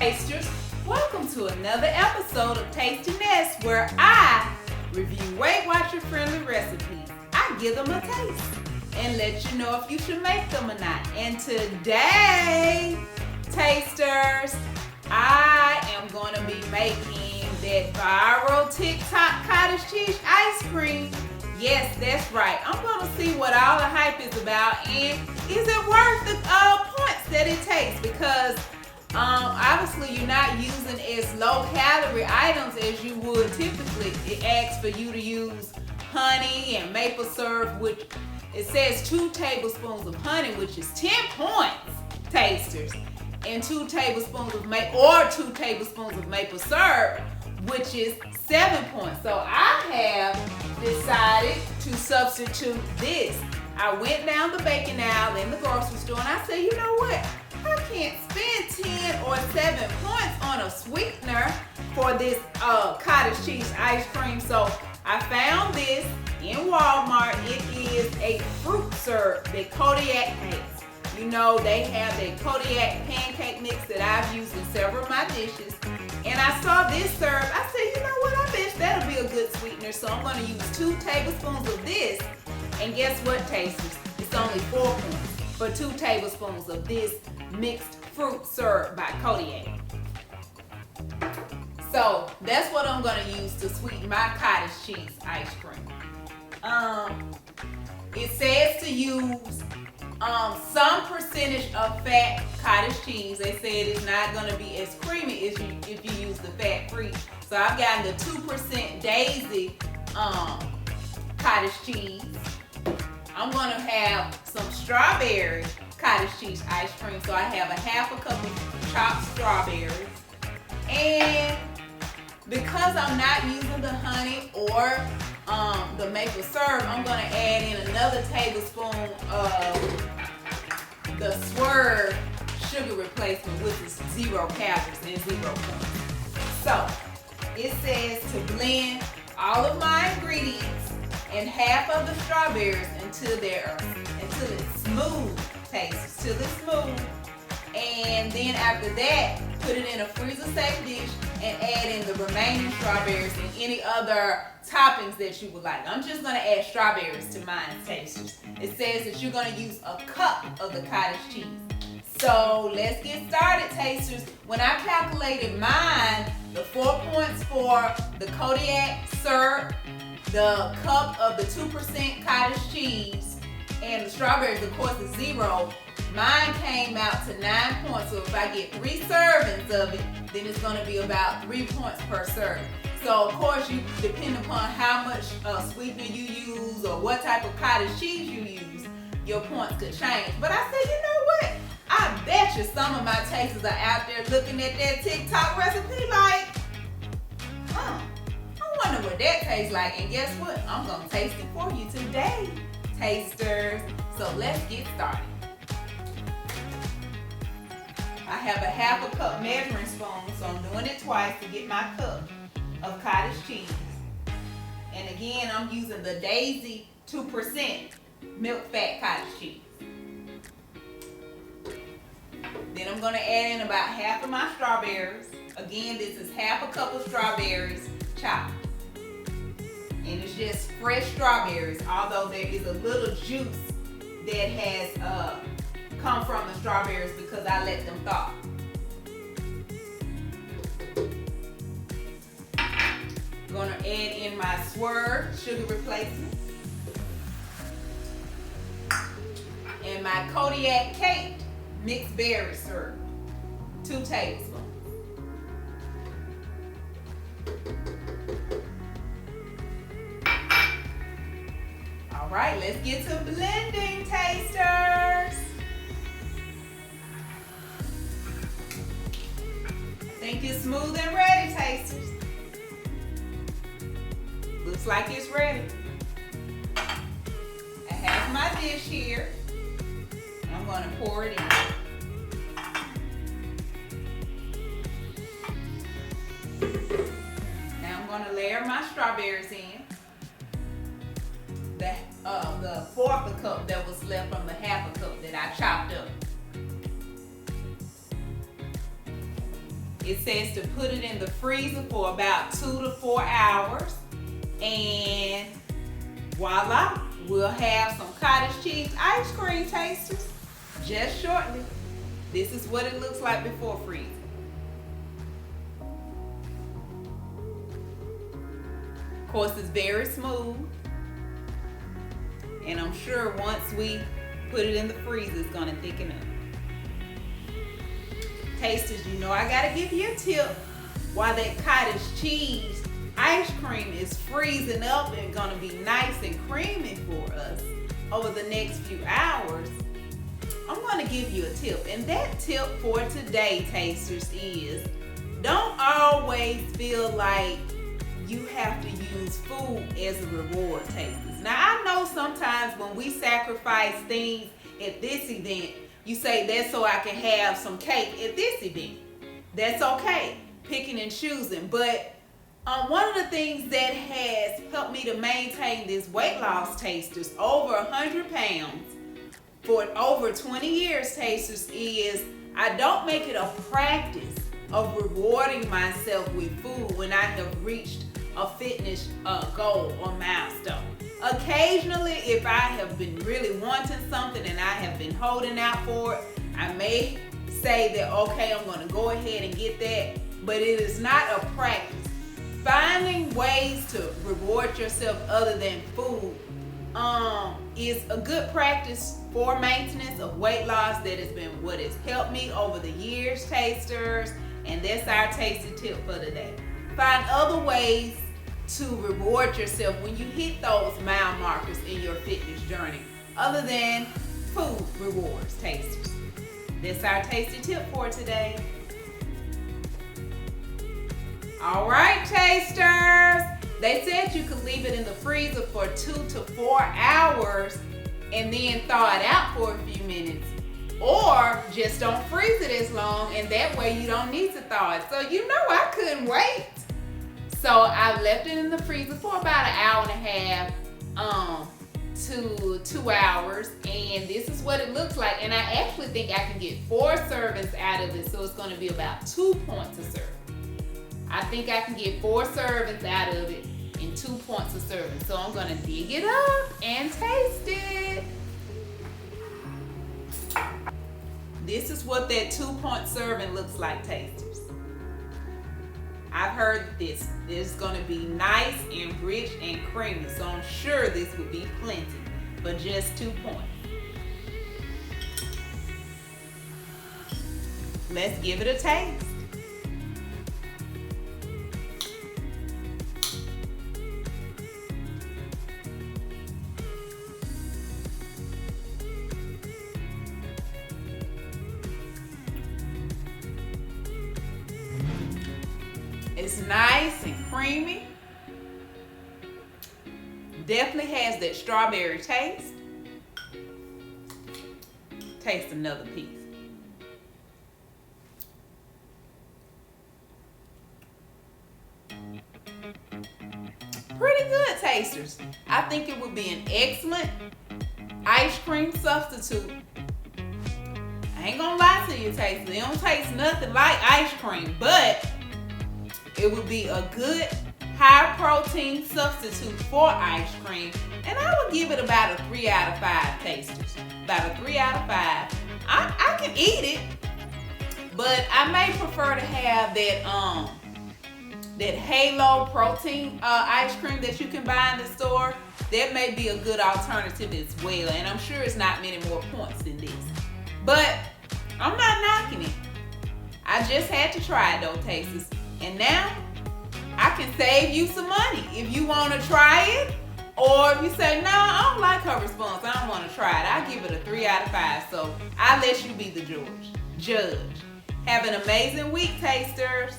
Tasters, welcome to another episode of Tastiness, where I review Weight Watcher friendly recipes. I give them a taste and let you know if you should make them or not. And today, tasters, I am going to be making that viral TikTok cottage cheese ice cream. Yes, that's right. I'm going to see what all the hype is about, and is it worth the points that it takes? Because obviously you're not using as low calorie items as you would typically. It asks for you to use honey and maple syrup, which it says 2 tablespoons of honey, which is 10 points, tasters, and 2 tablespoons of two tablespoons of maple syrup, which is 7 points. So I have decided to substitute this. I went down the baking aisle in the grocery store and I said, you know what? I can't spend 10 or 7 points on a sweetener for this cottage cheese ice cream. So I found this in Walmart. It is a fruit syrup that Kodiak makes. You know, they have the Kodiak pancake mix that I've used in several of my dishes. And I saw this syrup. I said, you know what? I bet that'll be a good sweetener. So I'm going to use 2 tablespoons of this. And guess what, tasters? It's only 4 points for 2 tablespoons of this mixed fruit syrup by Kodiak. So that's what I'm going to use to sweeten my cottage cheese ice cream. It says to use some percentage of fat cottage cheese. They said it's not going to be as creamy if you use the fat-free. So I've gotten the 2% Daisy cottage cheese. I'm going to have some strawberry cottage cheese ice cream. So I have a half a cup of chopped strawberries. And because I'm not using the honey or the maple syrup, I'm going to add in another tablespoon of the Swerve Sugar Replacement, which is 0 calories and 0 points. So it says to blend all of my ingredients and half of the strawberries until it's smooth taste, till it's smooth. And then after that, put it in a freezer-safe dish and add in the remaining strawberries and any other toppings that you would like. I'm just going to add strawberries to mine, tasters. It says that you're going to use a cup of the cottage cheese. So let's get started, tasters. When I calculated mine, the 4 points for the Kodiak syrup, the cup of the 2% cottage cheese, and the strawberries, of course, is 0. Mine came out to 9 points. So if I get 3 servings of it, then it's going to be about 3 points per serving. So of course, you depend upon how much sweetener you use or what type of cottage cheese you use, your points could change. But I said, you know what? I bet you some of my tasters are out there looking at that TikTok recipe like, I wonder what that tastes like. And guess what? I'm going to taste it for you today, tasters. So let's get started. I have a half a cup measuring spoon, so I'm doing it twice to get my cup of cottage cheese. And again, I'm using the Daisy 2% milk fat cottage cheese. Then I'm going to add in about half of my strawberries. Again, this is half a cup of strawberries chopped. And it's just fresh strawberries, although there is a little juice that has come from the strawberries because I let them thaw. I'm going to add in my Swerve Sugar Replacement and my Kodiak Mixed Berry Syrup, 2 tablespoons. All right, let's get to blending, tasters. I think it's smooth and ready, tasters. Looks like it's ready. I have my dish here. I'm going to pour it in. Now I'm going to layer my strawberries in. the fourth a cup that was left from the half a cup that I chopped up. It says to put it in the freezer for about 2 to 4 hours, and voila, we'll have some cottage cheese ice cream tasters just shortly. This is what it looks like before freezing. Of course, it's very smooth, and I'm sure once we put it in the freezer, it's gonna thicken up. Tasters, you know I gotta give you a tip. While that cottage cheese ice cream is freezing up and gonna be nice and creamy for us over the next few hours, I'm gonna give you a tip. And that tip for today, tasters, is don't always feel like you have to use food as a reward, tasters. Now I know sometimes when we sacrifice things at this event, you say that's so I can have some cake at this event. That's okay, picking and choosing. But one of the things that has helped me to maintain this weight loss, tasters, over 100 pounds for over 20 years, tasters, is I don't make it a practice of rewarding myself with food when I have reached a fitness goal or milestone. Occasionally, if I have been really wanting something and I have been holding out for it, I may say that, okay, I'm gonna go ahead and get that, but it is not a practice. Finding ways to reward yourself other than food is a good practice for maintenance of weight loss. That has been what has helped me over the years, tasters, and that's our tasty tip for today. Find other ways to reward yourself when you hit those mile markers in your fitness journey, other than food rewards, tasters. That's our tasty tip for today. All right, tasters. They said you could leave it in the freezer for 2 to 4 hours and then thaw it out for a few minutes. Or just don't freeze it as long, and that way you don't need to thaw it. So you know I couldn't wait. So I left it in the freezer for about an hour and a half to 2 hours, and this is what it looks like. And I actually think I can get 4 servings out of it, so it's going to be about 2 points a serving. I think I can get 4 servings out of it in 2 points a serving. So I'm going to dig it up and taste it. This is what that 2-point serving looks like, tasters. I've heard that this is going to be nice and rich and creamy, so I'm sure this would be plenty for just 2 points. Let's give it a taste. It's nice and creamy. Definitely has that strawberry taste. Taste another piece. Pretty good, tasters. I think it would be an excellent ice cream substitute. I ain't gonna lie to you, tasters. It don't taste nothing like ice cream, but it would be a good high protein substitute for ice cream, and I would give it about a 3 out of 5, tasters. About a 3 out of 5. I can eat it, but I may prefer to have that Halo protein ice cream that you can buy in the store. That may be a good alternative as well, and I'm sure it's not many more points than this. But I'm not knocking it. I just had to try it though, tasters. And now I can save you some money if you want to try it, or if you say, no, I don't like her response, I don't want to try it. I'll give it a 3 out of 5. So I'll let you be the judge. Have an amazing week, tasters.